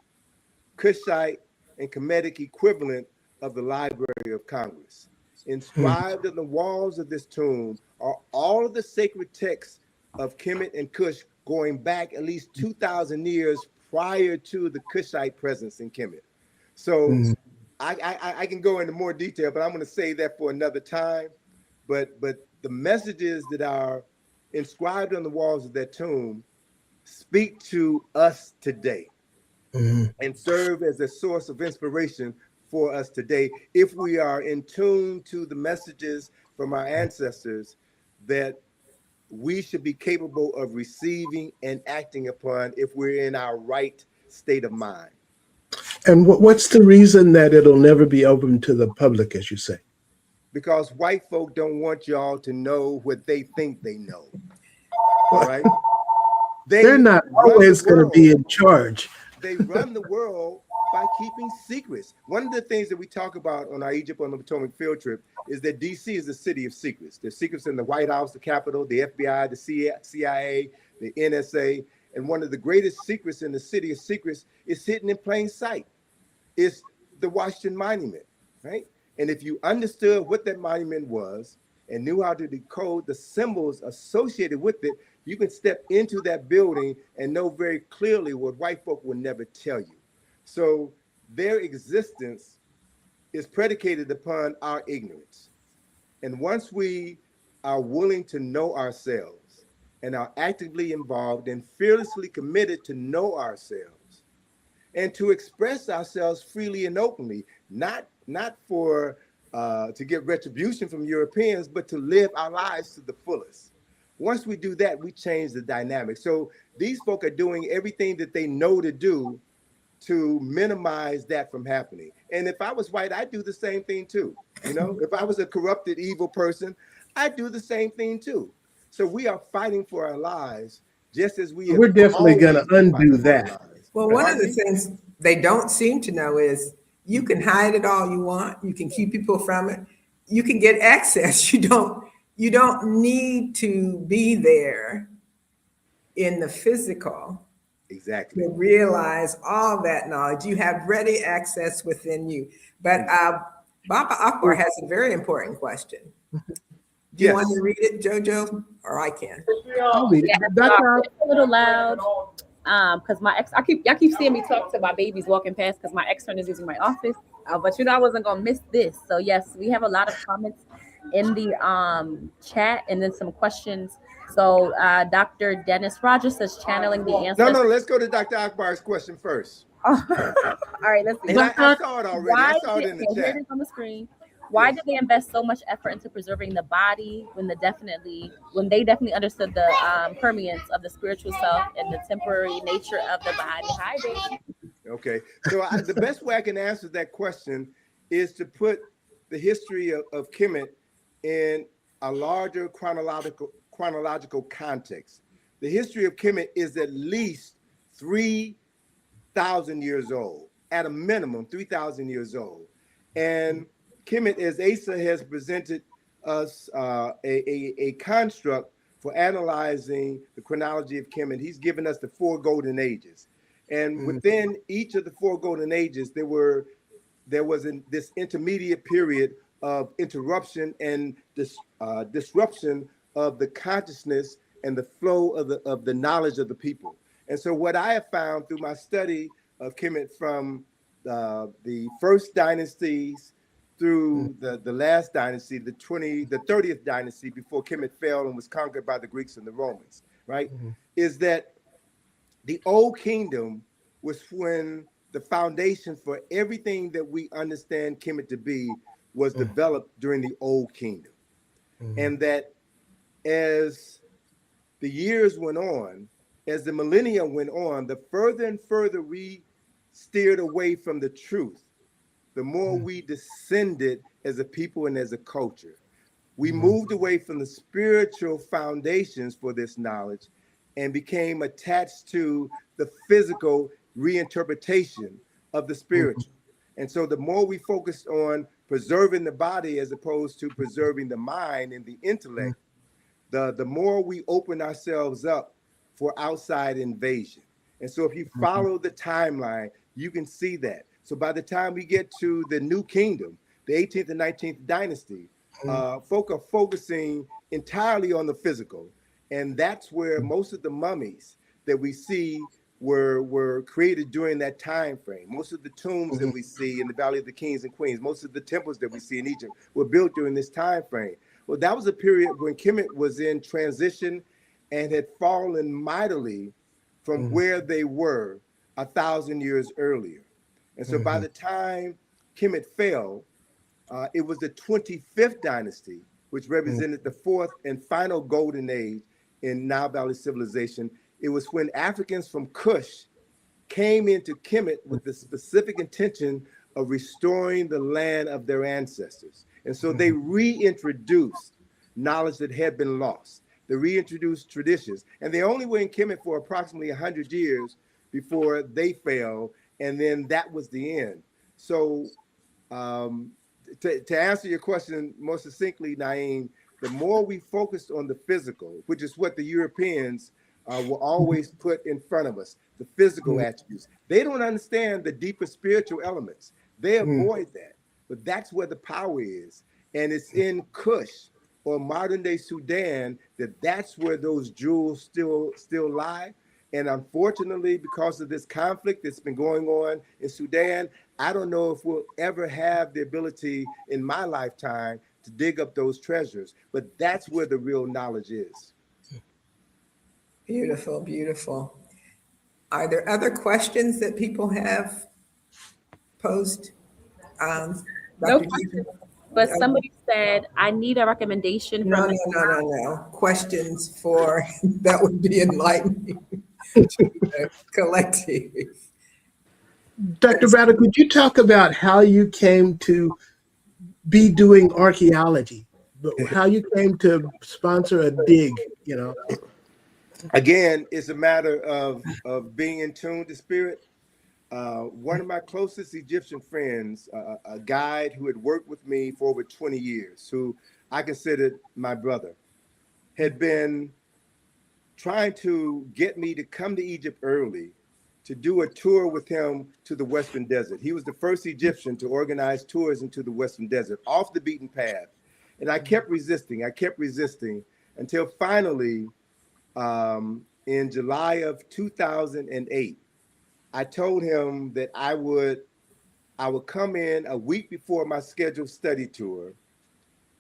Kushite and Kemetic equivalent of the Library of Congress. Inscribed on the walls of this tomb are all of the sacred texts of Kemet and Kush going back at least 2,000 years prior to the Kushite presence in Kemet. So I can go into more detail, but I'm going to save that for another time. But the messages that are inscribed on the walls of that tomb speak to us today and serve as a source of inspiration for us today if we are in tune to the messages from our ancestors that we should be capable of receiving and acting upon if we're in our right state of mind. And what's the reason that it'll never be open to the public, as you say? Because white folk don't want y'all to know what they think they know. All right? They're not always going to be in charge. They run the world by keeping secrets. One of the things that we talk about on our Egypt on the Potomac field trip is that DC is a city of secrets. There's secrets in the White House, the Capitol, the FBI, the CIA, the NSA. And one of the greatest secrets in the city of secrets is hidden in plain sight. It's the Washington Monument, right? And if you understood what that monument was and knew how to decode the symbols associated with it, you can step into that building and know very clearly what white folk will never tell you. So their existence is predicated upon our ignorance. And once we are willing to know ourselves and are actively involved and fearlessly committed to know ourselves and to express ourselves freely and openly, not for to get retribution from Europeans, but to live our lives to the fullest. Once we do that, we change the dynamic. So these folk are doing everything that they know to do to minimize that from happening. And if I was white, I'd do the same thing too. You know, if I was a corrupted, evil person, I'd do the same thing too. So we are fighting for our lives, just as we're definitely going to undo that. Well, one of the things they don't seem to know is you can hide it all you want. You can keep people from it. You can get access. You don't need to be there in the physical. Exactly. To realize all that knowledge. You have ready access within you. But Baba Akbar has a very important question. Do you want to read it, JoJo, or I can? I'll read it. It's a little loud because y'all keep seeing me talk to my babies walking past because my extern is using my office. But I wasn't gonna miss this. So yes, we have a lot of comments in the chat and then some questions. So Dr. Dennis Rogers says channeling the ancestors. No, let's go to Dr. Akbar's question first. All right, let's see. And I saw it already. I saw it in the chat. Here it is on the screen. Why did they invest so much effort into preserving the body when they definitely understood the permanence of the spiritual self and the temporary nature of the body? Hi, baby. Okay, so the best way I can answer that question is to put the history of Kemet in a larger chronological context. The history of Kemet is at least 3,000 years old, at a minimum 3,000 years old. And Kemet, as Asa has presented us a construct for analyzing the chronology of Kemet, he's given us the 4 golden ages. And within each of the 4 golden ages, there was this intermediate period of interruption and disruption of the consciousness and the flow of the knowledge of the people. And so what I have found through my study of Kemet from the first dynasties through the last dynasty, the 30th dynasty before Kemet fell and was conquered by the Greeks and the Romans, right? Is that the old kingdom was when the foundation for everything that we understand Kemet to be was developed during the old kingdom. And that as the years went on, as the millennia went on, the further and further we steered away from the truth, the more we descended as a people and as a culture. We moved away from the spiritual foundations for this knowledge and became attached to the physical reinterpretation of the spiritual. And so the more we focused on preserving the body as opposed to preserving the mind and the intellect, the more we open ourselves up for outside invasion. And so if you follow the timeline, you can see that. So by the time we get to the new kingdom, the 18th and 19th dynasty, folk are focusing entirely on the physical. And that's where most of the mummies that we see were created during that time frame. Most of the tombs that we see in the Valley of the Kings and Queens, most of the temples that we see in Egypt were built during this time frame. Well, that was a period when Kemet was in transition and had fallen mightily from where they were 1,000 years earlier. And so by the time Kemet fell, it was the 25th dynasty, which represented the fourth and final golden age in Nile Valley civilization. It was when Africans from Kush came into Kemet with the specific intention of restoring the land of their ancestors. And so they reintroduced knowledge that had been lost. They reintroduced traditions. And they only were in Kemet for approximately 100 years before they fell. And then that was the end. So to answer your question more succinctly, Naeem, the more we focused on the physical, which is what the Europeans will always put in front of us, the physical attributes. They don't understand the deeper spiritual elements. They avoid that. But that's where the power is. And it's in Kush or modern day Sudan that's where those jewels still lie. And unfortunately, because of this conflict that's been going on in Sudan, I don't know if we'll ever have the ability in my lifetime to dig up those treasures. But that's where the real knowledge is. Beautiful, beautiful. Are there other questions that people have posed? No Dr. questions, Deidre? but somebody said, I need a recommendation No, from no. Questions for that would be enlightening to the collective. Dr. Browder, could you talk about how you came to be doing archaeology, but how you came to sponsor a dig, Again, it's a matter of being in tune to spirit. One of my closest Egyptian friends, a guide who had worked with me for over 20 years, who I considered my brother, had been trying to get me to come to Egypt early to do a tour with him to the Western Desert. He was the first Egyptian to organize tours into the Western Desert, off the beaten path. And I kept resisting until finally, in July of 2008, I told him that I would come in a week before my scheduled study tour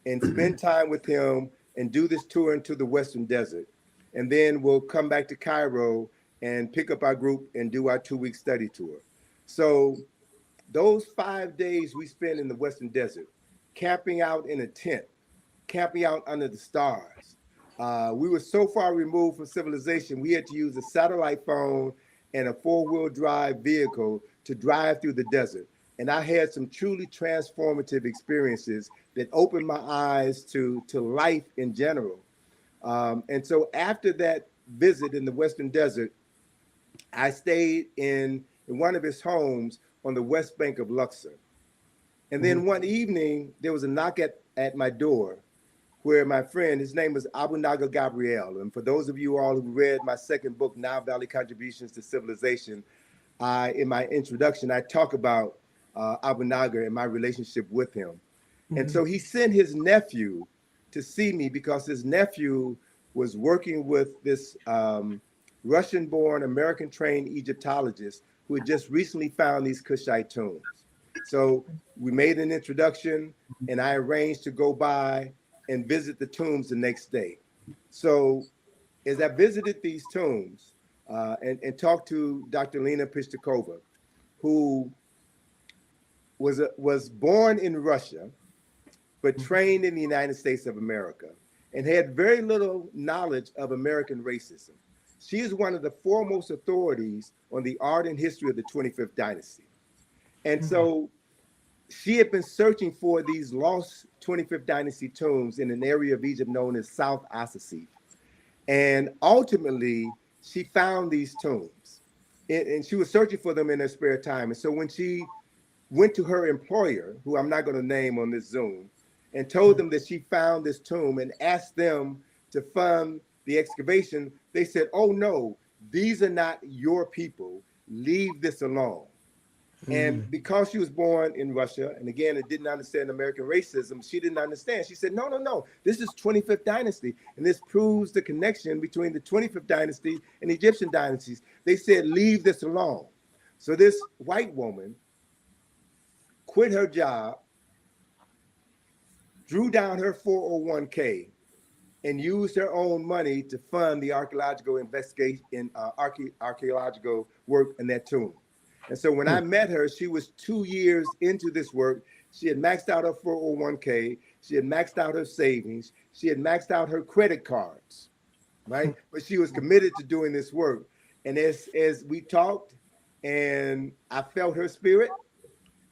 and spend time with him and do this tour into the Western Desert. And then we'll come back to Cairo and pick up our group and do our 2-week study tour. So those 5 days we spent in the Western Desert, camping out in a tent, camping out under the stars. We were so far removed from civilization, we had to use a satellite phone and a 4-wheel drive vehicle to drive through the desert. And I had some truly transformative experiences that opened my eyes to life in general. And so after that visit in the Western Desert, I stayed in one of his homes on the west bank of Luxor. And then one evening, there was a knock at my door where my friend, his name was Abu Naga Gabriel. And for those of you all who read my second book, Nile Valley Contributions to Civilization, in my introduction, I talk about Abu Naga and my relationship with him. And so he sent his nephew to see me because his nephew was working with this Russian-born, American-trained Egyptologist who had just recently found these Kushite tombs. So we made an introduction, and I arranged to go by and visit the tombs the next day. So as I visited these tombs and talked to Dr. Lena Pistakova, who was born in Russia, but trained in the United States of America and had very little knowledge of American racism. She is one of the foremost authorities on the art and history of the 25th dynasty. And so she had been searching for these lost 25th dynasty tombs in an area of Egypt known as South Asasif. And ultimately, she found these tombs. And she was searching for them in her spare time. And so when she went to her employer, who I'm not going to name on this Zoom, and told them that she found this tomb and asked them to fund the excavation, they said, "Oh no, these are not your people. Leave this alone." And because she was born in Russia, and again, it didn't understand American racism, she didn't understand. She said, "No, no, no, this is 25th dynasty." And this proves the connection between the 25th dynasty and Egyptian dynasties. They said, "Leave this alone." So this white woman quit her job, drew down her 401k, and used her own money to fund the archaeological investigation and archaeological work in that tomb. And so when I met her, she was 2 years into this work. She had maxed out her 401k. She had maxed out her savings. She had maxed out her credit cards, right? But she was committed to doing this work. And as we talked, and I felt her spirit,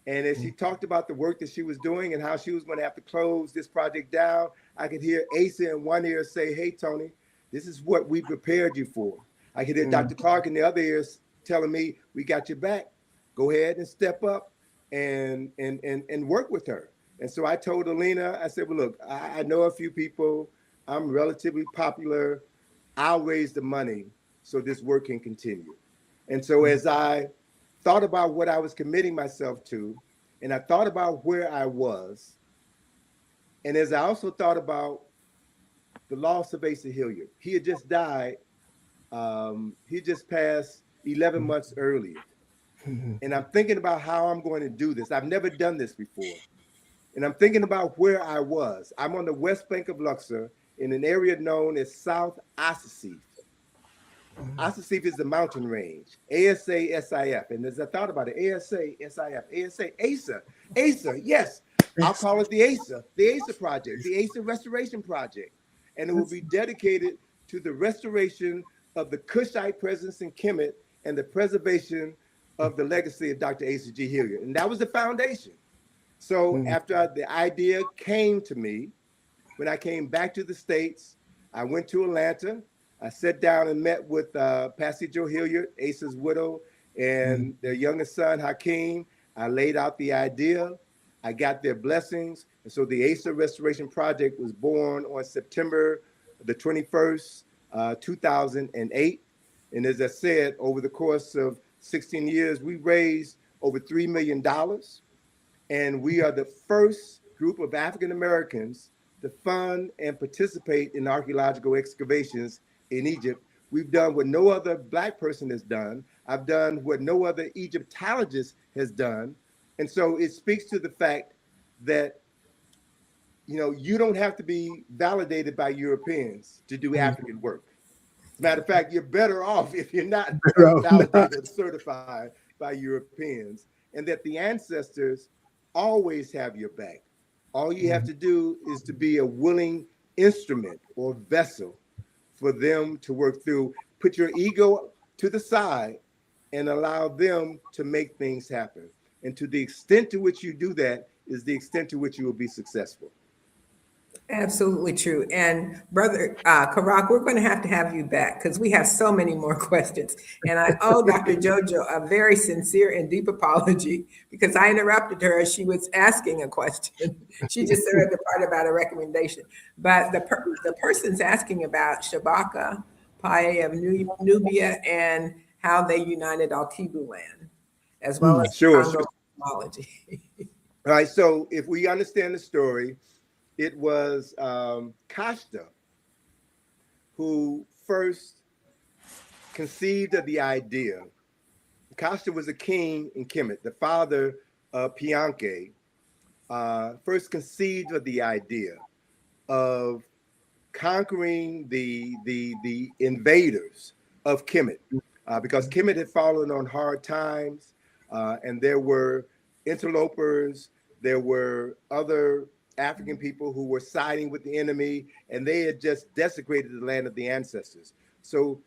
and as she talked about the work that she was doing and how she was going to have to close this project down, I could hear Asa in one ear say, "Hey, Tony, this is what we prepared you for." I could hear Dr. Clark in the other ears telling me, "We got your back. Go ahead and step up and work with her." And so I told Alina, I said, "Well, look, I know a few people. I'm relatively popular. I'll raise the money so this work can continue." And so as I thought about what I was committing myself to, and I thought about where I was, and as I also thought about the loss of Asa Hilliard, he had just died. He just passed 11 months earlier. And I'm thinking about how I'm going to do this. I've never done this before. And I'm thinking about where I was. I'm on the west bank of Luxor in an area known as South Asasif. Asasif is the mountain range, ASA-SIF. And as I thought about it, ASA-SIF, ASA, yes, I'll call it the ASA project, the ASA restoration project. And it will be dedicated to the restoration of the Kushite presence in Kemet and the preservation of the legacy of Dr. Asa G. Hilliard. And that was the foundation. So after the idea came to me, when I came back to the States, I went to Atlanta. I sat down and met with Patsy Jo Hilliard, Asa's widow, and their youngest son, Hakeem. I laid out the idea. I got their blessings. And so the Asa Restoration Project was born on September the 21st, 2008. And as I said, over the course of 16 years, we raised over $3 million. And we are the first group of African Americans to fund and participate in archaeological excavations in Egypt. We've done what no other Black person has done. I've done what no other Egyptologist has done. And so it speaks to the fact that, you know, you don't have to be validated by Europeans to do African work. As a matter of fact, you're better off if you're not validated or certified by Europeans, and that the ancestors always have your back. All you have to do is to be a willing instrument or vessel for them to work through. Put your ego to the side and allow them to make things happen. And to the extent to which you do that is the extent to which you will be successful. Absolutely true. And Brother Karak, we're going to have you back because we have so many more questions. And I owe Dr. Jojo a very sincere and deep apology because I interrupted her as she was asking a question. She just said the part about a recommendation. But the person's asking about Shabaka, Pai of Nubia, and how they united Al-Tibu land, as well as Congo cosmology. All right, so if we understand the story, it was Kashta who first conceived of the idea. Kashta was a king in Kemet, the father Pianke first conceived of the idea of conquering the invaders of Kemet, because Kemet had fallen on hard times, and there were interlopers, there were other African people who were siding with the enemy, and they had just desecrated the land of the ancestors. So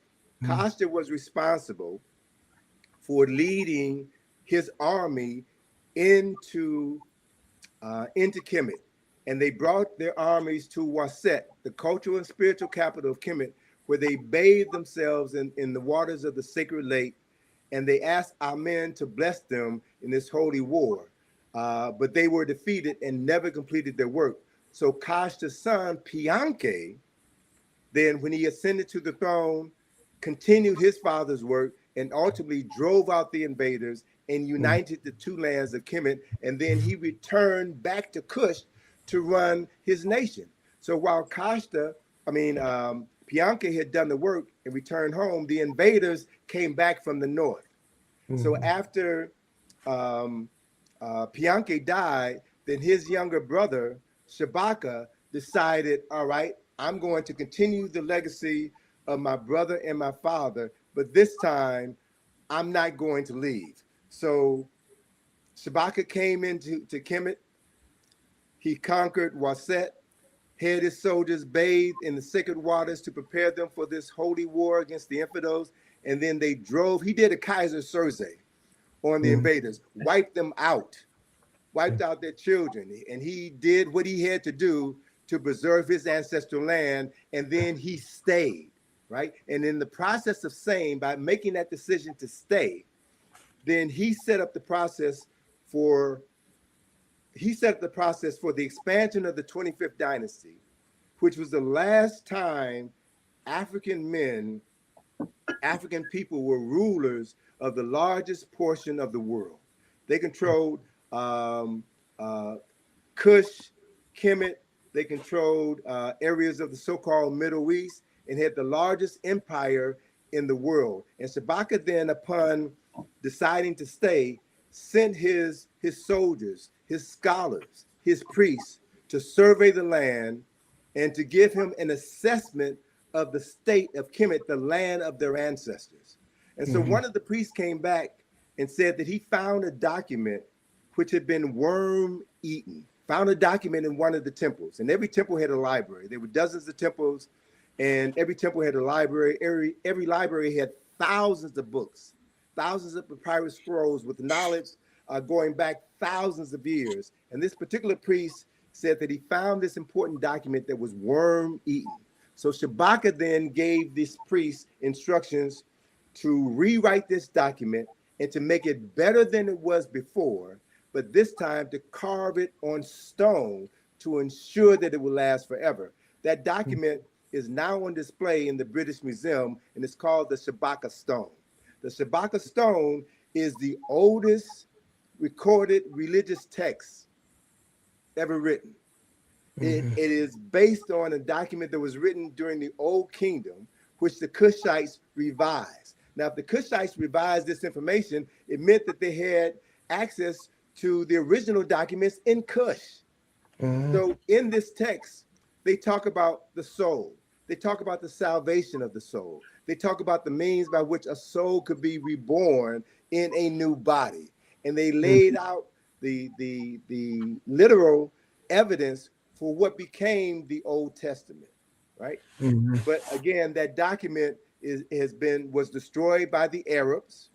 Costa was responsible for leading his army into into Kemet, and they brought their armies to Waset, the cultural and spiritual capital of Kemet, where they bathed themselves in the waters of the sacred lake, and they asked Amen to bless them in this holy war. But they were defeated and never completed their work. So Kashta's son, Pianke, then when he ascended to the throne, continued his father's work and ultimately drove out the invaders and united the two lands of Kemet. And then he returned back to Kush to run his nation. So while Pianke had done the work and returned home, the invaders came back from the north. So after Pianke died, then his younger brother, Shabaka, decided, all right, I'm going to continue the legacy of my brother and my father, but this time I'm not going to leave. So Shabaka came into Kemet. He conquered Waset, had his soldiers bathed in the sacred waters to prepare them for this holy war against the infidels. And then they drove, he did a Kaiser Soze on the invaders, wiped out their children. And he did what he had to do to preserve his ancestral land. And then he stayed, right? And in the process of saying, by making that decision to stay, then he set up the process for the expansion of the 25th dynasty, which was the last time African people were rulers of the largest portion of the world. They controlled Kush, Kemet. They controlled areas of the so-called Middle East and had the largest empire in the world. And Shabaka then, upon deciding to stay, sent his soldiers, his scholars, his priests to survey the land and to give him an assessment of the state of Kemet, the land of their ancestors. And so one of the priests came back and said that he found a document which had been worm eaten, found a document in one of the temples. And every temple had a library. There were dozens of temples, and every temple had a library. Every library had thousands of books, thousands of papyrus scrolls with knowledge going back thousands of years. And this particular priest said that he found this important document that was worm eaten. So Shabaka then gave this priest instructions to rewrite this document and to make it better than it was before, but this time to carve it on stone to ensure that it will last forever. That document is now on display in the British Museum, and it's called the Shabaka Stone. The Shabaka Stone is the oldest recorded religious text ever written. It is based on a document that was written during the Old Kingdom, which the Kushites revised. Now, if the Kushites revised this information, it meant that they had access to the original documents in Kush. So in this text, they talk about the soul. They talk about the salvation of the soul. They talk about the means by which a soul could be reborn in a new body. And they laid out the literal evidence for what became the Old Testament, right? But again, that document was destroyed by the Arabs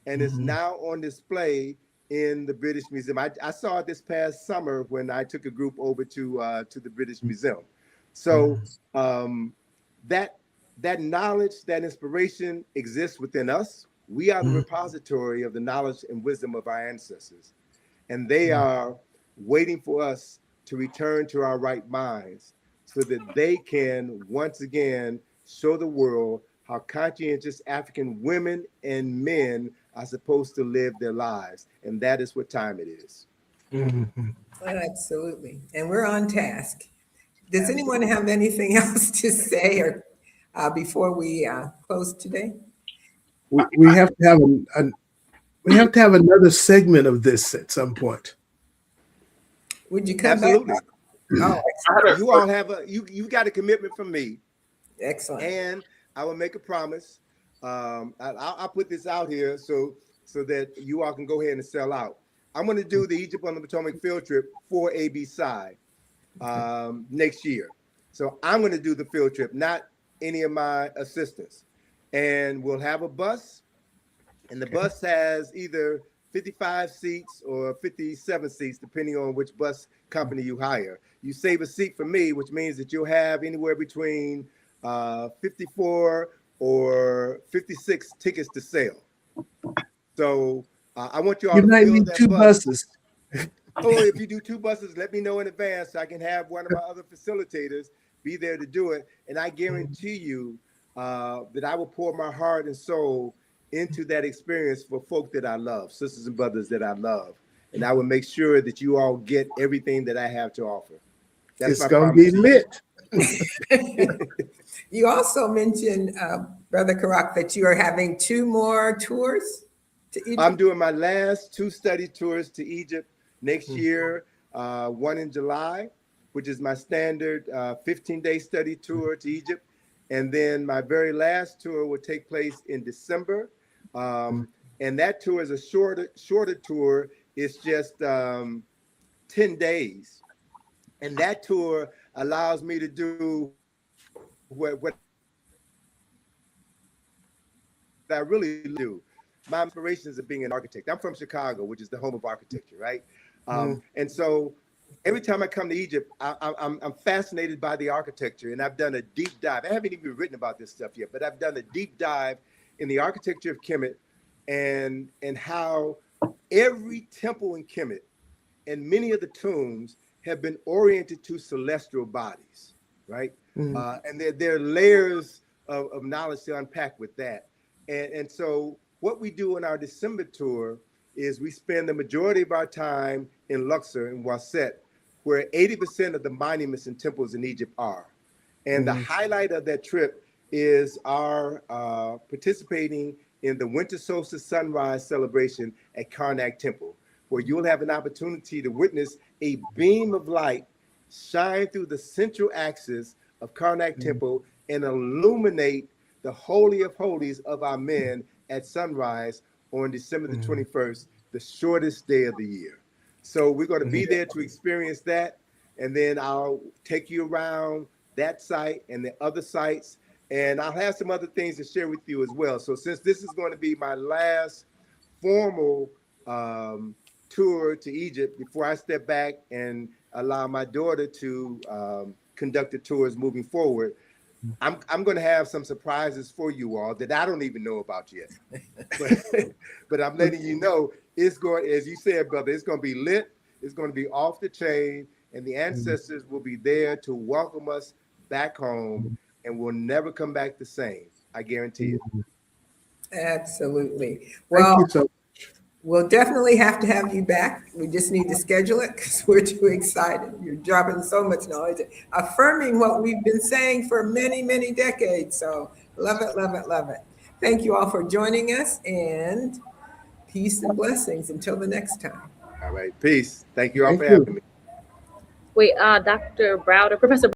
and is now on display in the British Museum. I saw it this past summer when I took a group over to the British Museum. So that knowledge, that inspiration exists within us. We are the repository of the knowledge and wisdom of our ancestors, and they are waiting for us to return to our right minds so that they can once again show the world how conscientious African women and men are supposed to live their lives. And that is what time it is. Absolutely. And we're on task. Does anyone have anything else to say or before we close today? We have to have We have to have another segment of this at some point. Would you come Absolutely. back? Oh, You all have you got a commitment from me, excellent. and I will make a promise. I'll put this out here so that you all can go ahead and sell out. I'm going to do the Egypt on the Potomac field trip for ABC next year. So I'm going to do the field trip, not any of my assistants. And we'll have a bus, and the bus has either 55 seats or 57 seats, depending on which bus company you hire. You save a seat for me, which means that you'll have anywhere between 54 or 56 tickets to sell. So I want you all You to might fill need that 2 bus. buses. Oh, if you do 2 buses, let me know in advance so I can have one of my other facilitators be there to do it. And I guarantee you that I will pour my heart and soul into that experience for folk that I love, sisters and brothers that I love. And I will make sure that you all get everything that I have to offer. That's It's my going to promise be to you. lit. You also mentioned, Brother Karak, that you are having 2 more tours to Egypt. I'm doing my last 2 study tours to Egypt next year, one in July, which is my standard 15-day study tour to Egypt. And then my very last tour will take place in December. And that tour is a shorter tour. It's just 10 days. And that tour allows me to do what I really do. My inspirations of being an architect. I'm from Chicago, which is the home of architecture, right? And so every time I come to Egypt, I'm fascinated by the architecture, and I've done a deep dive. I haven't even written about this stuff yet, but I've done a deep dive in the architecture of Kemet and how every temple in Kemet and many of the tombs have been oriented to celestial bodies, right? And there are layers of knowledge to unpack with that. And so what we do in our December tour is we spend the majority of our time in Luxor and Waset, where 80% of the monuments and temples in Egypt are. And the highlight of that trip is our participating in the winter solstice sunrise celebration at Karnak Temple, where you'll have an opportunity to witness a beam of light shine through the central axis of Karnak Temple and illuminate the Holy of Holies of our men at sunrise on December the 21st, the shortest day of the year. So we're going to be there to experience that. And then I'll take you around that site and the other sites. And I'll have some other things to share with you as well. So since this is going to be my last formal tour to Egypt before I step back and allow my daughter to conduct the tours moving forward, I'm going to have some surprises for you all that I don't even know about yet. But I'm letting you know it's going, as you said, brother, it's going to be lit. It's going to be off the chain, and the ancestors will be there to welcome us back home, and we'll never come back the same. I guarantee it. Absolutely. Thank Well, you so we'll definitely have to have you back. We just need to schedule it because we're too excited. You're dropping so much knowledge, affirming what we've been saying for many, many decades. So love it, love it, love it. Thank you all for joining us, and peace and blessings until the next time. All right. Peace. Thank you all Thank for you. having me. Wait, Dr. Browder, Professor